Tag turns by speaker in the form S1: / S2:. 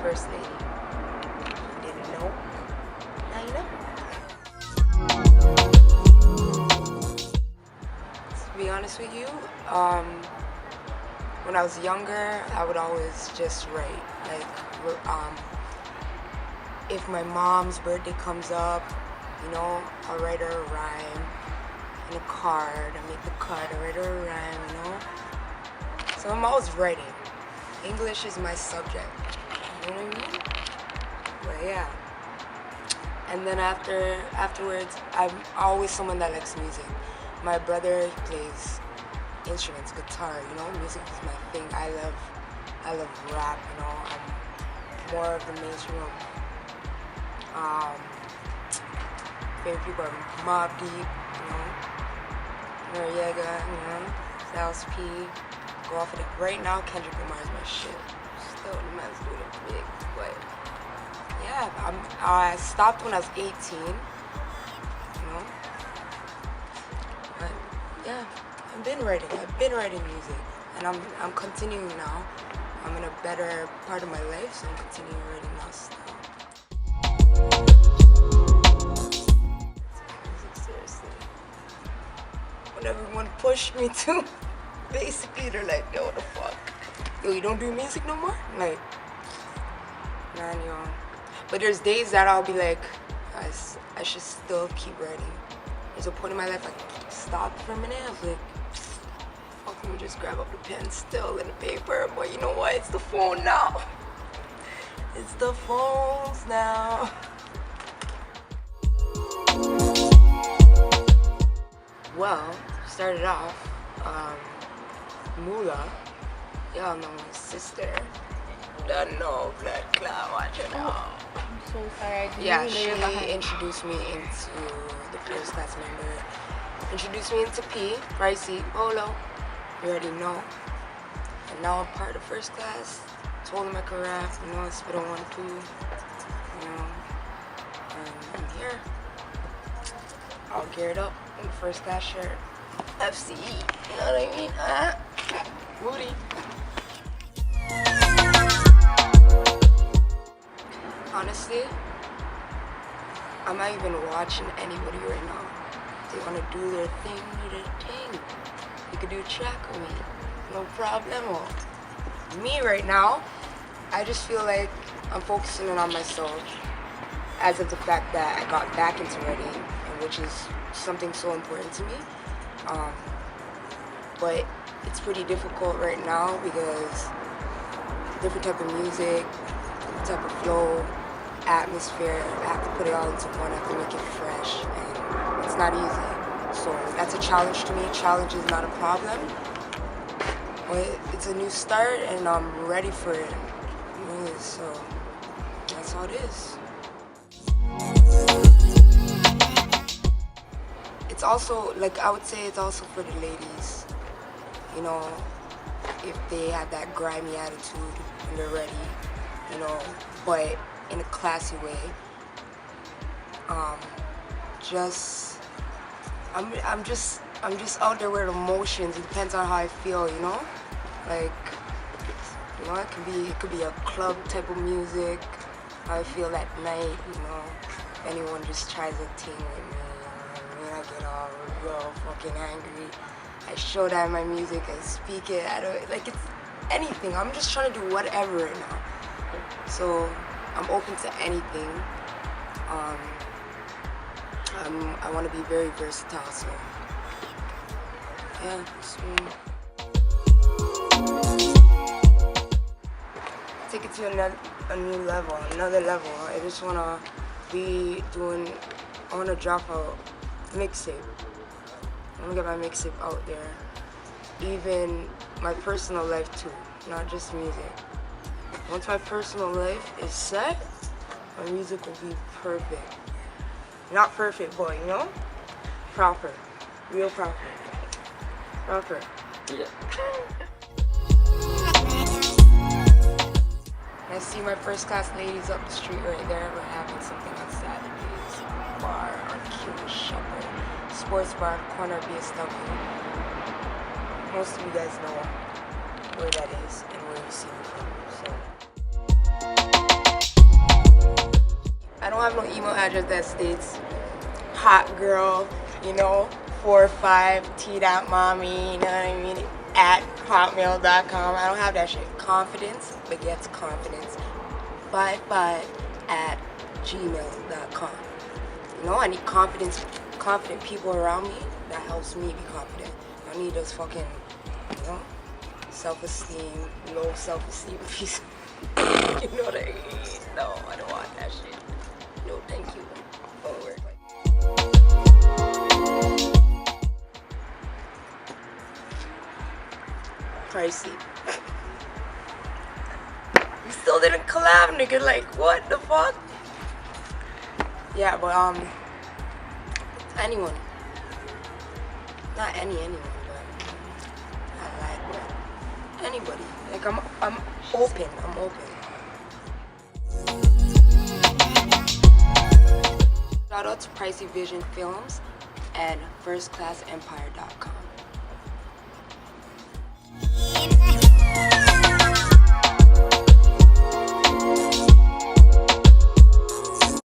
S1: first lady. Didn't know? Now you know. To be honest with you, when I was younger, I would always just write. Like, if my mom's birthday comes up, you know, I'll write her a rhyme in a card. I make the card, I write her a rhyme, you know. So I'm always writing. English is my subject. You know what I mean? But yeah. And then afterwards, I'm always someone that likes music. My brother plays instruments, guitar, you know, music is my thing. I love rap, you know. I'm more of the mainstream. Favorite people are Mobb Deep, you know, Noriega, you know, Styles P. Go off of it. Right now, Kendrick Lamar is my shit. Still, the man's doing it big, but yeah, I stopped when I was 18, you know. But yeah, I've been writing music, and I'm continuing now. I'm in a better part of my life, so I'm continuing writing now still. Music, seriously. When everyone pushed me to, basically they're like, yo, what the fuck? Yo, you don't do music no more? Like, man, yo. But there's days that I'll be like, I should still keep writing. There's a point in my life I stopped for a minute. I was like, fuck, let me just grab up the pen still and the paper. But you know what? It's the phone now. It's the phones now. Well, started off, Mula, y'all know my sister. Don't know Blood Cloud, watch it out.
S2: I'm so sorry.
S1: Yeah, she introduced me into the first class member. Introduced me into Pricey, Polo. You already know. And now I'm part of first class. Told him I could rap, you know, spit on 1, 2, you know. And I'm here. All geared up in the first class shirt. FCE, you know what I mean? Moody. Honestly, I'm not even watching anybody right now. They want to do their thing, You could do a track with me, no problemo. Me right now, I just feel like I'm focusing on myself as of the fact that I got back into writing, which is something so important to me. But it's pretty difficult right now because different type of music, different type of flow, atmosphere, I have to put it all into one, I have to make it fresh, and it's not easy. So that's a challenge to me. Challenge is not a problem, but it's a new start and I'm ready for it. You know, so that's how it is. It's also, like, I would say it's also for the ladies, you know, if they have that grimy attitude and they're ready, you know, but in a classy way. I'm just out there with emotions. It depends on how I feel, you know? Like, you know, it could be a club type of music, how I feel at night, you know. If anyone just tries a thing with me, you know what I mean? I get all real fucking angry. I show that in my music, I speak it, like it's anything. I'm just trying to do whatever right now. So I'm open to anything. I want to be very versatile, so yeah. Take it to another level. I just want to I want to drop a mixtape. I want to get my mixtape out there. Even my personal life too, not just music. Once my personal life is set, my music will be perfect. Not perfect, boy, you know? Proper. Real proper. Proper. Yeah. I see my first class ladies up the street right there. We're having something on Saturdays. Bar on Cuba Shepherd. Sports bar, corner BSW. Most of you guys know where that is and where you see me from, so. have no email address that states hot girl, you know, 45t.mommy, you know what I mean, at hotmail.com. I don't have that shit. Confidence begets confidence. 55 at gmail.com. You know, I need confident people around me. That helps me be confident. I need those fucking, you know, self-esteem, low self-esteem piece. You know what I mean? No, I don't want that shit. No, thank you. Don't work like Pricey. We still didn't collab, nigga. Like, what the fuck? Yeah, but anyone. Not anyone, but I like anybody. Like I'm open. I'm open. Shout out to Pricey Vision Films and firstclassempire.com.